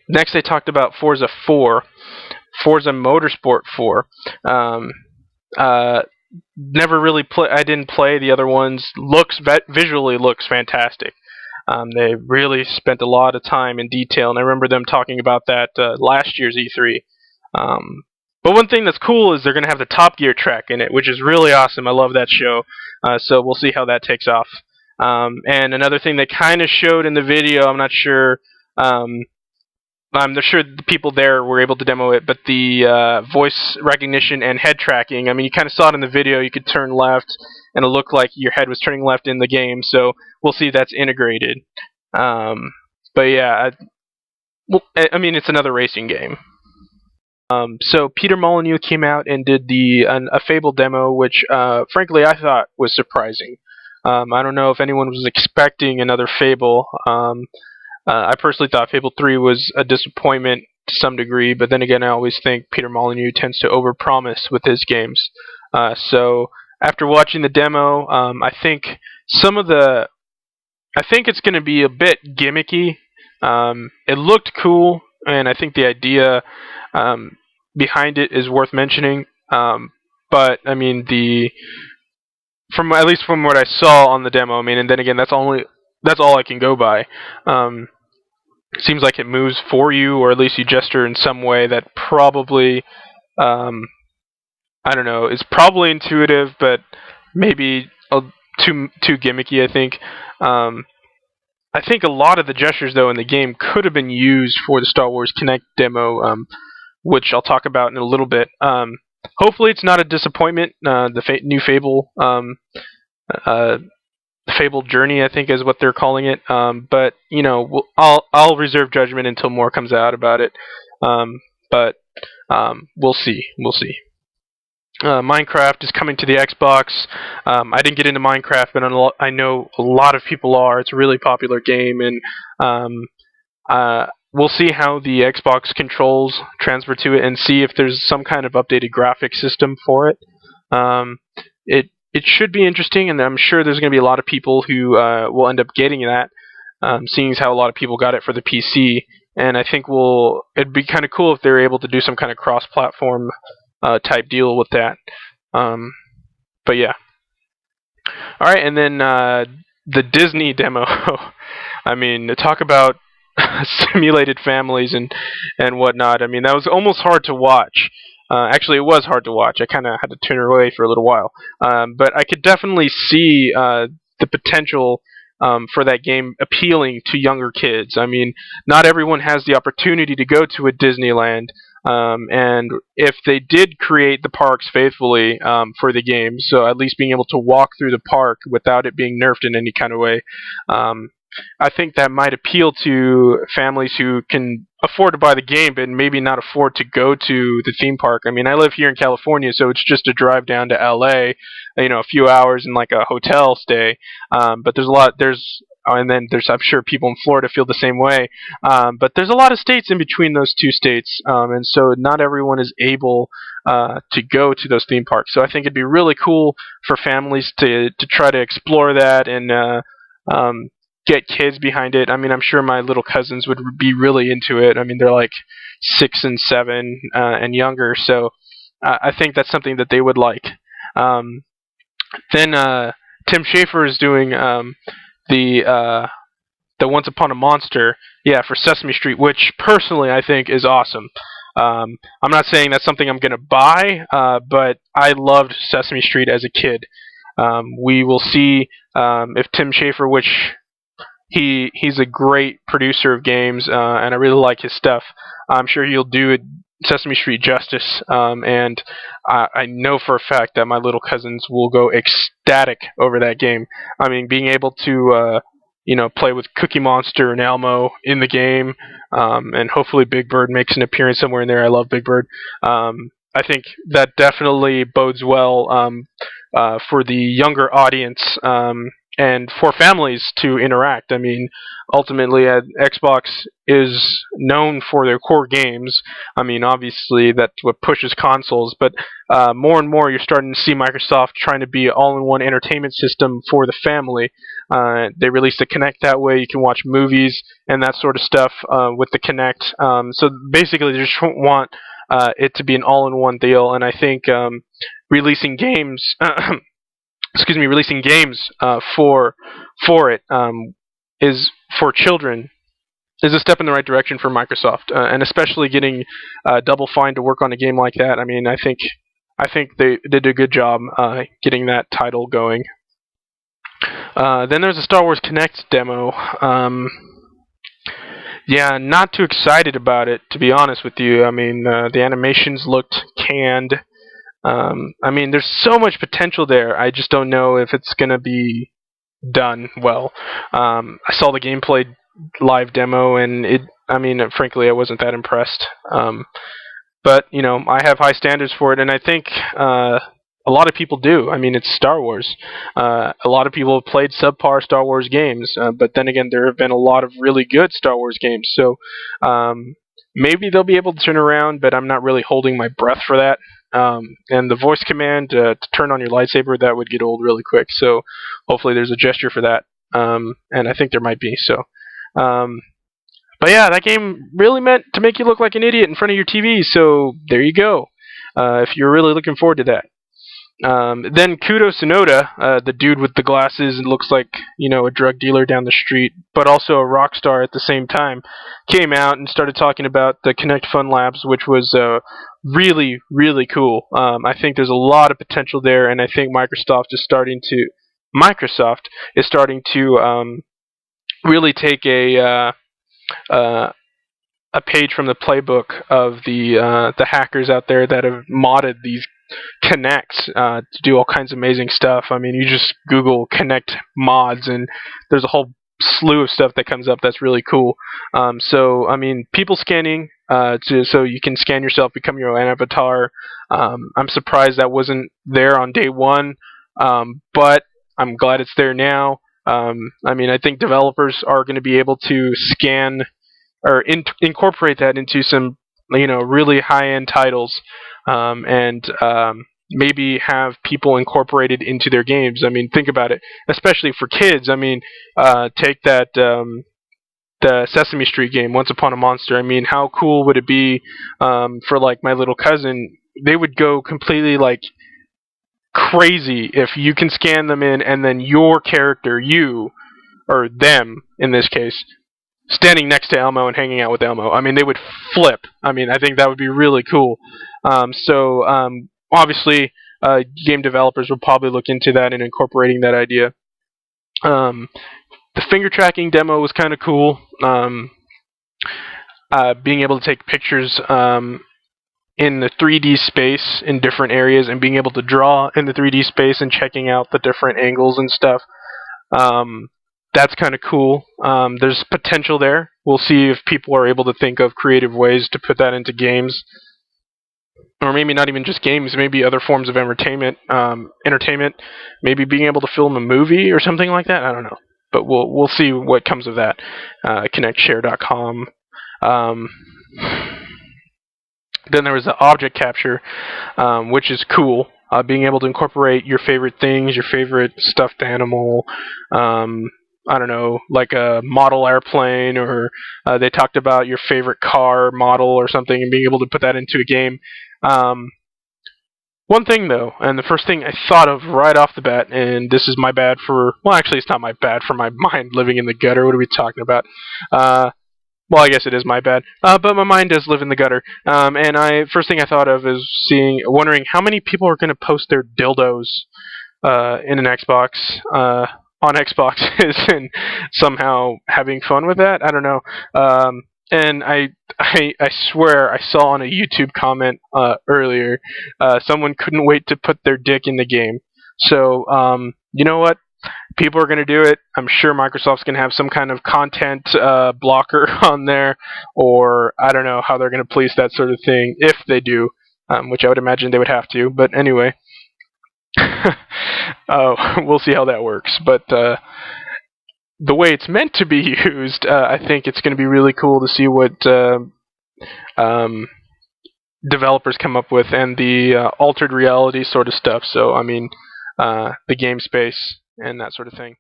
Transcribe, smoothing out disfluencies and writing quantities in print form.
Next, they talked about Forza 4, Forza Motorsport 4. Um, uh, Never really play. I didn't play the other ones. Visually looks fantastic. They really spent a lot of time in detail, and I remember them talking about that last year's E3. Um, but one thing that's cool is they're going to have the Top Gear track in it, which is really awesome. I love that show. So we'll see how that takes off. And another thing they kind of showed in the video, I'm not sure. I'm not sure the people there were able to demo it, but the voice recognition and head tracking, I mean, you kind of saw it in the video. You could turn left, and it looked like your head was turning left in the game, so we'll see if that's integrated. But yeah, I mean, it's another racing game. So Peter Molyneux came out and did a Fable demo, which frankly I thought was surprising. I don't know if anyone was expecting another Fable. I personally thought Fable 3 was a disappointment to some degree, but then again, I always think Peter Molyneux tends to overpromise with his games. So after watching the demo, I think it's going to be a bit gimmicky. It looked cool, and I think the idea behind it is worth mentioning. But I mean, at least from what I saw on the demo, I mean, and then again, that's all I can go by. Seems like it moves for you, or at least you gesture in some way that probably, I don't know, is probably intuitive, but maybe too gimmicky, I think. I think a lot of the gestures, though, in the game could have been used for the Star Wars Kinect demo, which I'll talk about in a little bit. Hopefully it's not a disappointment. The new Fable, Fable Journey, I think is what they're calling it. But you know, I'll reserve judgment until more comes out about it. But we'll see. Minecraft is coming to the Xbox. I didn't get into Minecraft, but I know a lot of people are. It's a really popular game, and we'll see how the Xbox controls transfer to it, and see if there's some kind of updated graphic system for it. It should be interesting, and I'm sure there's going to be a lot of people who will end up getting that, seeing as how a lot of people got it for the PC. And I think it'd be kind of cool if they're able to do some kind of cross-platform type deal with that. But yeah. All right, and then the Disney demo. I mean, to talk about simulated families and whatnot. I mean, that was almost hard to watch. Actually, it was hard to watch. I kind of had to turn away for a little while. But I could definitely see the potential for that game appealing to younger kids. I mean, not everyone has the opportunity to go to a Disneyland. And if they did create the parks faithfully for the game, so at least being able to walk through the park without it being nerfed in any kind of way, I think that might appeal to families who can afford to buy the game but maybe not afford to go to the theme park. I mean, I live here in California, so it's just a drive down to LA, a few hours in like a hotel stay. But and then I'm sure people in Florida feel the same way. But there's a lot of states in between those two states, and so not everyone is able to go to those theme parks. So I think it'd be really cool for families to try to explore that and get kids behind it. I mean, I'm sure my little cousins would be really into it. I mean, they're like 6 and 7 and younger, so I think that's something that they would like. Then Tim Schafer is doing the Once Upon a Monster, for Sesame Street, which personally I think is awesome. I'm not saying that's something I'm going to buy, but I loved Sesame Street as a kid. We will see if Tim Schafer, which he's a great producer of games, and I really like his stuff. I'm sure he'll do Sesame Street justice, and I know for a fact that my little cousins will go ecstatic over that game. I mean, being able to play with Cookie Monster and Elmo in the game, and hopefully Big Bird makes an appearance somewhere in there. I love Big Bird. I think that definitely bodes well for the younger audience, and for families to interact. I mean, ultimately, Xbox is known for their core games. I mean, obviously, that's what pushes consoles, but more and more you're starting to see Microsoft trying to be an all-in-one entertainment system for the family. They released a Kinect that way. You can watch movies and that sort of stuff with the Kinect. So basically, they just want it to be an all-in-one deal. And I think releasing games, releasing games for it is for children is a step in the right direction for Microsoft, and especially getting Double Fine to work on a game like that. I mean, I think they did a good job getting that title going. Then there's a Star Wars Kinect demo. Yeah, not too excited about it, to be honest with you. I mean, the animations looked canned. I mean, there's so much potential there. I just don't know if it's going to be done well. I saw the gameplay live demo, and frankly, I wasn't that impressed. But, I have high standards for it, and I think a lot of people do. I mean, it's Star Wars. A lot of people have played subpar Star Wars games, but then again, there have been a lot of really good Star Wars games. So maybe they'll be able to turn around, but I'm not really holding my breath for that. And the voice command to turn on your lightsaber, that would get old really quick. So hopefully there's a gesture for that. And I think there might be. So, but yeah, that game really meant to make you look like an idiot in front of your TV. So there you go. If you're really looking forward to that. Then Kudo Tsunoda, the dude with the glasses and looks like, a drug dealer down the street, but also a rock star at the same time, came out and started talking about the Kinect Fun Labs, which was really, really cool. I think there's a lot of potential there, and I think Microsoft is starting to really take a page from the playbook of the hackers out there that have modded these Kinects to do all kinds of amazing stuff. I mean, you just Google Kinect mods, and there's a whole slew of stuff that comes up that's really cool. So, I mean, people scanning, so you can scan yourself, become your own avatar. I'm surprised that wasn't there on day one, but I'm glad it's there now. I mean, I think developers are going to be able to scan or incorporate that into some, really high-end titles. And maybe have people incorporated into their games. I mean, think about it, especially for kids. I mean, take that the Sesame Street game, Once Upon a Monster. I mean, how cool would it be for like my little cousin? They would go completely like crazy if you can scan them in, and then your character, you or them in this case, standing next to Elmo and hanging out with Elmo. I mean, they would flip. I mean, I think that would be really cool. So obviously, game developers will probably look into that and incorporating that idea. The finger tracking demo was kind of cool. Being able to take pictures in the 3D space in different areas and being able to draw in the 3D space and checking out the different angles and stuff. That's kind of cool. There's potential there. We'll see if people are able to think of creative ways to put that into games. Or maybe not even just games, maybe other forms of entertainment. Maybe being able to film a movie or something like that. I don't know. But we'll see what comes of that. KinectShare.com. Then there was the object capture, which is cool. Being able to incorporate your favorite things, your favorite stuffed animal, I don't know, like a model airplane, or they talked about your favorite car model or something, and being able to put that into a game. One thing, though, and the first thing I thought of right off the bat, and this is my bad for, well, actually, it's not my bad for my mind living in the gutter. What are we talking about? Well, I guess it is my bad, but my mind does live in the gutter. And first thing I thought of is wondering how many people are going to post their dildos in an Xbox, on Xboxes, and somehow having fun with that. I don't know. And I swear I saw on a YouTube comment earlier, someone couldn't wait to put their dick in the game. So, you know what? People are going to do it. I'm sure Microsoft's going to have some kind of content blocker on there, or I don't know how they're going to police that sort of thing, if they do, which I would imagine they would have to. But anyway, we'll see how that works. But the way it's meant to be used, I think it's going to be really cool to see what developers come up with, and the altered reality sort of stuff. So, I mean, the game space and that sort of thing.